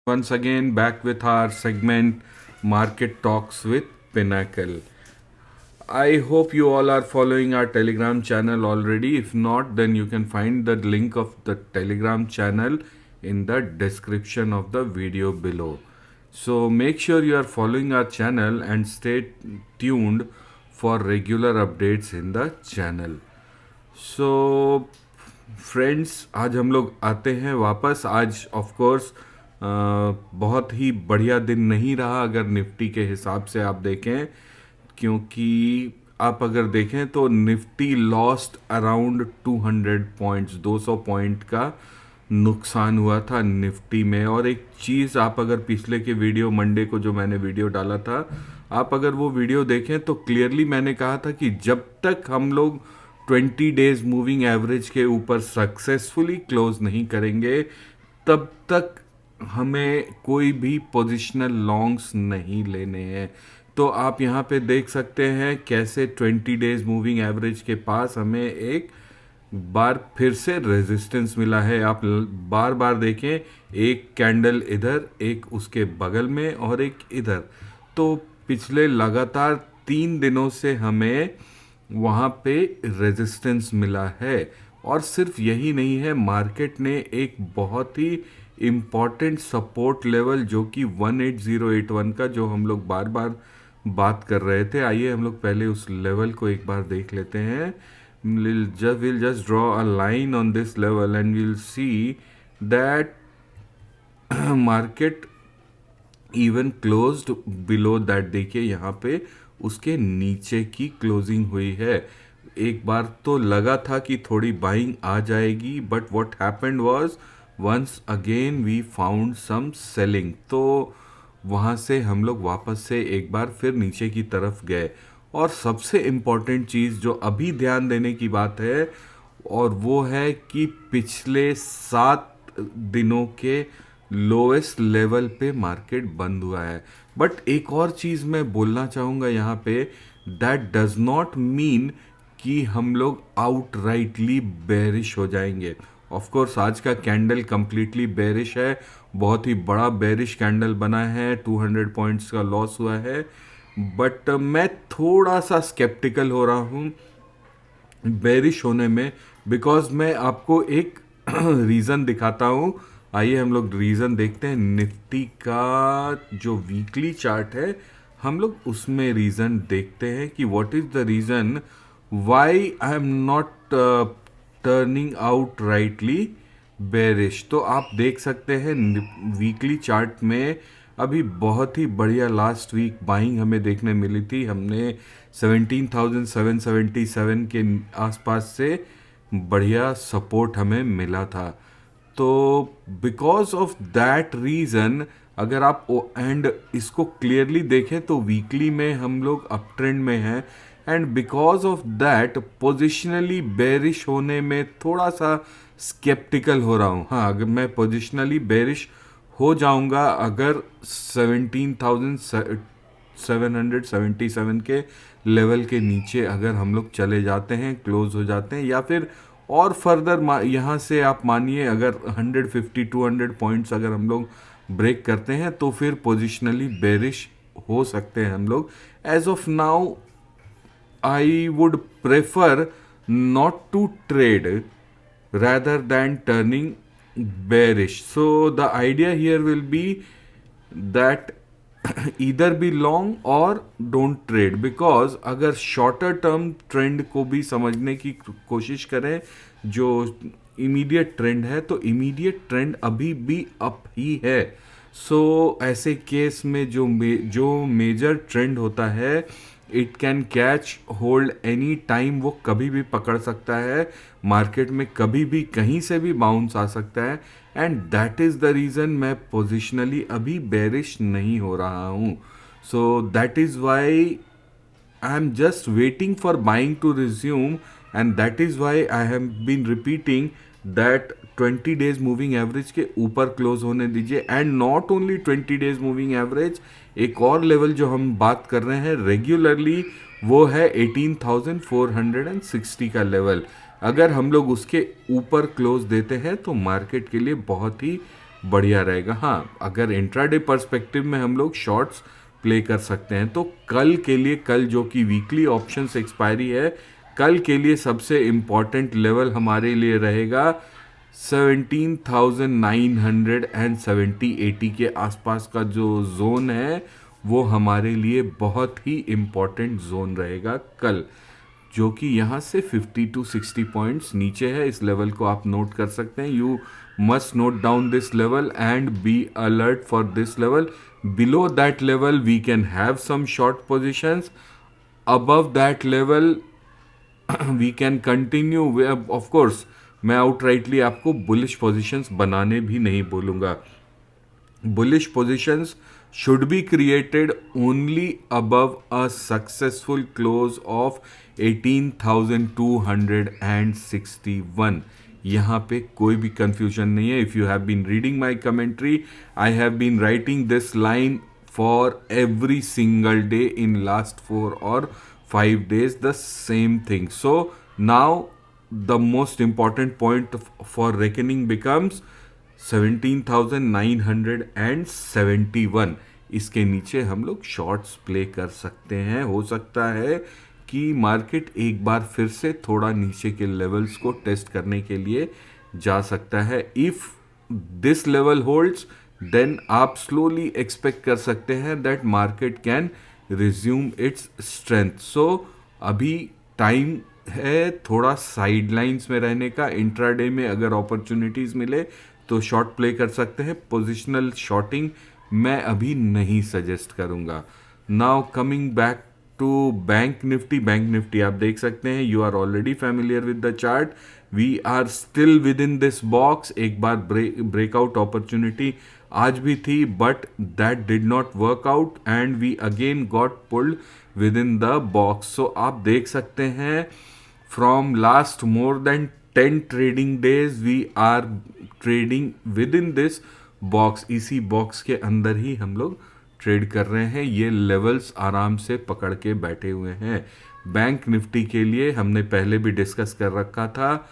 Once again, back with our segment Market Talks with Pinnacle. I hope you all are following our Telegram channel already. If not, then you can find the link of the Telegram channel in the description of the video below. So make sure you are following our channel and stay tuned for regular updates in the channel. So friends, आज हम लोग आते हैं वापस. आज of course बहुत ही बढ़िया दिन नहीं रहा अगर निफ्टी के हिसाब से आप देखें, क्योंकि आप अगर देखें तो Nifty lost around 200 points, 200 point का नुकसान हुआ था निफ्टी में. और एक चीज़, आप अगर पिछले के वीडियो मंडे को जो मैंने वीडियो डाला था, आप अगर वो वीडियो देखें तो क्लियरली मैंने कहा था कि जब तक हम लोग 20 डेज मूविंग एवरेज के ऊपर सक्सेसफुली क्लोज नहीं करेंगे, तब तक हमें कोई भी पोजिशनल लॉन्ग्स नहीं लेने हैं. तो आप यहाँ पे देख सकते हैं कैसे 20 डेज मूविंग एवरेज के पास हमें एक बार फिर से रेजिस्टेंस मिला है. आप बार बार देखें, एक कैंडल इधर, एक उसके बगल में और एक इधर. तो पिछले लगातार 3 दिनों से हमें वहाँ पे रेजिस्टेंस मिला है. और सिर्फ यही नहीं है, मार्केट ने एक बहुत ही इम्पॉर्टेंट सपोर्ट लेवल जो कि 18081 का, जो हम लोग बार बार बात कर रहे थे, आइए हम लोग पहले उस लेवल को एक बार देख लेते हैं. we'll just draw a line on this level and we'll see that market even closed below that. देखिए यहाँ पे उसके नीचे की क्लोजिंग हुई है. एक बार तो लगा था कि थोड़ी बाइंग आ जाएगी, but what happened was once again we found some selling. तो वहाँ से हम लोग वापस से एक बार फिर नीचे की तरफ गए. और सबसे इम्पॉर्टेंट चीज़ जो अभी ध्यान देने की बात है, और वो है कि पिछले 7 दिनों के लोएस्ट लेवल पे मार्केट बंद हुआ है. बट एक और चीज़ मैं बोलना चाहूँगा यहाँ पे, दैट डज नॉट मीन कि हम लोग आउटराइटली बेरिश हो जाएंगे. ऑफ कोर्स आज का कैंडल कंप्लीटली बेरिश है, बहुत ही बड़ा बेरिश कैंडल बना है, 200 पॉइंट्स का लॉस हुआ है. बट मैं थोड़ा सा स्केप्टिकल हो रहा हूँ बेरिश होने में, बिकॉज मैं आपको एक रीज़न दिखाता हूँ. आइए हम लोग रीज़न देखते हैं. निफ्टी का जो वीकली चार्ट है, हम लोग उसमें रीज़न देखते हैं कि what is the reason why I am not turning out rightly bearish. तो आप देख सकते हैं वीकली चार्ट में अभी बहुत ही बढ़िया लास्ट वीक बाइंग हमें देखने मिली थी. हमने 17,777 के आसपास से बढ़िया सपोर्ट हमें मिला था. तो बिकॉज ऑफ दैट रीज़न, अगर आप एंड इसको क्लियरली देखें तो वीकली में हम लोग अप ट्रेंड में हैं. And because of that positionally bearish होने में थोड़ा सा स्केप्टिकल हो रहा हूँ. हाँ, अगर मैं पोजिशनली बेरिश हो जाऊंगा अगर 17,777 के लेवल के नीचे अगर हम लोग चले जाते हैं, क्लोज हो जाते हैं, या फिर और फर्दर यहाँ से आप मानिए अगर 150-200 पॉइंट्स अगर हम लोग ब्रेक करते हैं, तो फिर पोजिशनली बेरिश हो सकते हैं हम लोग. As of now I would prefer not to trade rather than turning bearish. So the idea here will be that either be long or don't trade, because अगर शॉर्टर टर्म ट्रेंड को भी समझने की कोशिश करें, जो इमीडिएट ट्रेंड है, तो इमीडिएट ट्रेंड अभी भी अप ही है. सो ऐसे केस में जो मेजर ट्रेंड होता है, it can catch hold any time. वो कभी भी पकड़ सकता है, मार्केट में कभी भी कहीं से भी बाउंस आ सकता है. And that is the reason मैं पोजिशनली अभी बेरिश नहीं हो रहा हूँ. So that is why I am just waiting for buying to resume. And that is why I have been repeating that 20 days moving average के ऊपर close होने दीजिए. And not only 20 days moving average, एक और level जो हम बात कर रहे हैं रेगुलरली, वो है 18,460 का लेवल. अगर हम लोग उसके ऊपर क्लोज देते हैं तो मार्केट के लिए बहुत ही बढ़िया रहेगा। हाँ, अगर इंट्राडे पर्सपेक्टिव में हम लोग शॉर्ट्स प्ले कर सकते हैं तो कल के लिए, कल जो कि वीकली ऑप्शंस एक्सपायरी है, कल के लिए सबसे इम्पॉर्टेंट लेवल हमारे लिए रहेगा 17,970 के आसपास का जो जोन है, वो हमारे लिए बहुत ही इम्पॉर्टेंट जोन रहेगा कल, जो कि यहाँ से 50 टू 60 पॉइंट्स नीचे है। इस लेवल को आप नोट कर सकते हैं। You must note down this level and be alert for this level. Below that level we can have some short positions, above that level we can continue। Of course मैं outrightly आपको bullish positions बनाने भी नहीं बोलूँगा। bullish positions should be created only above a successful close of 18,261। यहाँ पे कोई भी कंफ्यूजन नहीं है। If you have been reading my commentary, I have been writing this line for every single day in last 4 or 5 days, the same thing। So now the most important point for reckoning becomes 17,971। इसके नीचे हम लोग shorts play कर सकते हैं। हो सकता है कि मार्केट एक बार फिर से थोड़ा नीचे के लेवल्स को टेस्ट करने के लिए जा सकता है। If this level holds, then आप स्लोली एक्सपेक्ट कर सकते हैं that market can resume its strength. So अभी टाइम है थोड़ा साइडलाइंस में रहने का। इंट्राडे में अगर अपॉर्चुनिटीज मिले तो शॉर्ट प्ले कर सकते हैं। पोजिशनल शॉर्टिंग मैं अभी नहीं सजेस्ट करूंगा। Now coming back to Bank Nifty. Bank Nifty आप देख सकते हैं, you are already familiar with the chart. We are still within this box. एक बार ब्रेकआउट अपॉर्चुनिटी आज भी थी, but that did not work out and we again got pulled within the box. So आप देख सकते हैं from last more than 10 trading days we are trading within this box. इसी box के अंदर ही हम लोग ट्रेड कर रहे हैं। ये लेवल्स आराम से पकड़ के बैठे हुए हैं। बैंक निफ्टी के लिए हमने पहले भी डिस्कस कर रखा था,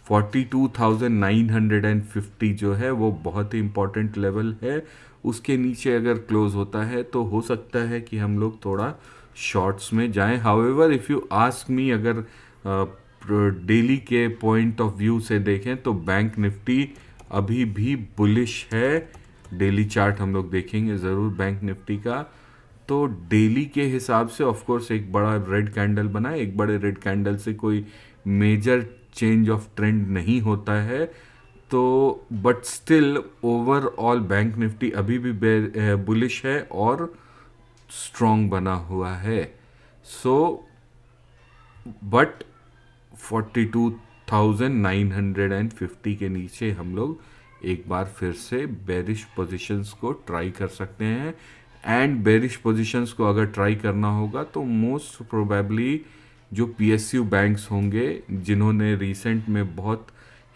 42,950 जो है वो बहुत ही इंपॉर्टेंट लेवल है। उसके नीचे अगर क्लोज होता है तो हो सकता है कि हम लोग थोड़ा शॉर्ट्स में जाएं। However if you ask me, अगर डेली के पॉइंट ऑफ व्यू से देखें तो बैंक निफ्टी अभी भी बुलिश है। डेली चार्ट हम लोग देखेंगे ज़रूर बैंक निफ्टी का। तो डेली के हिसाब से ऑफ कोर्स एक बड़ा रेड कैंडल बना है। एक बड़े रेड कैंडल से कोई मेजर चेंज ऑफ ट्रेंड नहीं होता है। तो but still overall bank Nifty अभी भी बुलिश है और स्ट्रॉन्ग बना हुआ है। सो बट 42,950 के नीचे हम लोग एक बार फिर से बेरिश पोजीशंस को ट्राई कर सकते हैं। एंड बेरिश पोजीशंस को अगर ट्राई करना होगा तो मोस्ट प्रोबेबली जो पीएसयू बैंक्स होंगे, जिन्होंने रिसेंट में बहुत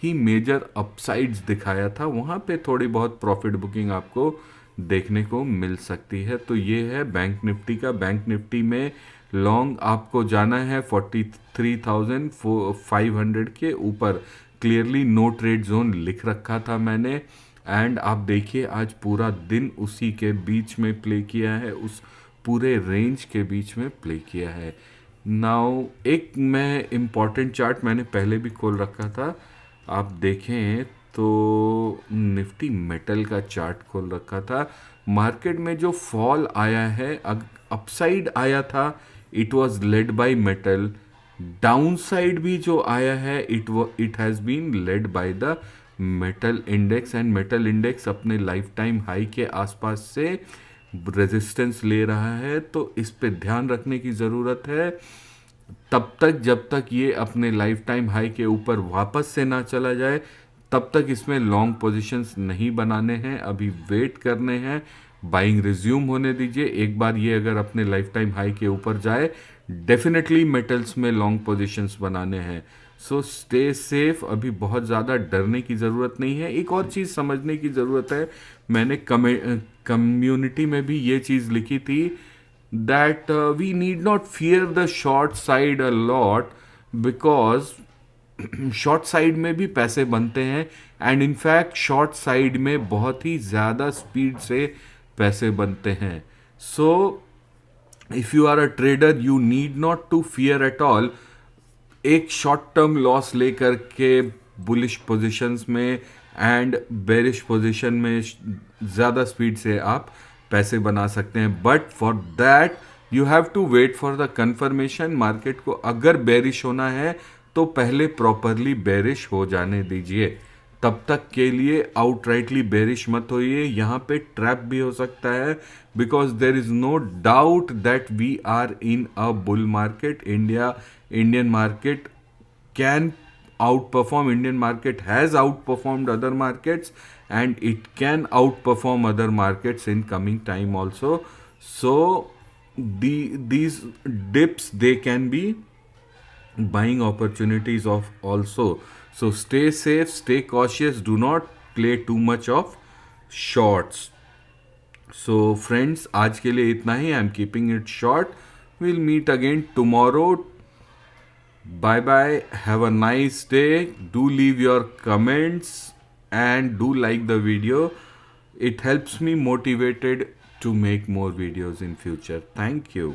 ही मेजर अपसाइड्स दिखाया था, वहाँ पे थोड़ी बहुत प्रॉफिट बुकिंग आपको देखने को मिल सकती है। तो ये है बैंक निफ्टी का। बैंक निफ्टी में लॉन्ग आपको जाना है 43,500 के ऊपर। क्लियरली नो ट्रेड जोन लिख रखा था मैंने। एंड आप देखिए आज पूरा दिन उसी के बीच में प्ले किया है, उस पूरे रेंज के बीच में प्ले किया है। नाउ एक मैं इम्पॉर्टेंट चार्ट मैंने पहले भी खोल रखा था, आप देखें तो निफ्टी मेटल का चार्ट खोल रखा था। मार्केट में जो फॉल आया है, अपसाइड आया था, it was led by metal. Downside भी जो आया है it has been led by the metal index. And metal index अपने लाइफ टाइम हाई के आसपास से रेजिस्टेंस ले रहा है। तो इस पे ध्यान रखने की ज़रूरत है। तब तक जब तक ये अपने लाइफ टाइम हाई के ऊपर वापस से ना चला जाए, तब तक इसमें लॉन्ग पोजीशंस नहीं बनाने हैं, अभी वेट करने हैं। बाइंग रिज्यूम होने दीजिए। एक बार ये अगर अपने लाइफ टाइम हाई के ऊपर जाए, डेफिनेटली मेटल्स में लॉन्ग पोजीशंस बनाने हैं। So stay safe. अभी बहुत ज़्यादा डरने की ज़रूरत नहीं है। एक और चीज़ समझने की ज़रूरत है, मैंने कम्युनिटी में भी ये चीज़ लिखी थी that we need not fear the short side a lot, because short side में भी पैसे बनते हैं, एंड इनफैक्ट शॉर्ट साइड में बहुत ही ज़्यादा स्पीड से पैसे बनते हैं. So if you are a trader, you need not to fear at all एक शॉर्ट टर्म लॉस लेकर के बुलिश पोजीशंस में एंड बेरिश पोजीशन में ज़्यादा स्पीड से आप पैसे बना सकते हैं. But for that you have to wait for the confirmation. Market को अगर बेरिश होना है तो पहले प्रॉपरली बेरिश हो जाने दीजिए. तब तक के लिए आउटराइटली बेरिश मत होइए. यहाँ पे ट्रैप भी हो सकता है, because there is no doubt that we are in a bull market. Indian market can outperform. Indian market has outperformed other markets, and it can outperform other markets in coming time also. So these dips, they can be buying opportunities of also. So stay safe, stay cautious, do not play too much of shorts. So friends, आज के लिए इतना ही. I'm keeping it short. We'll meet again tomorrow. Bye bye. Have a nice day. Do leave your comments and do like the video. It helps me motivated to make more videos in future. Thank you.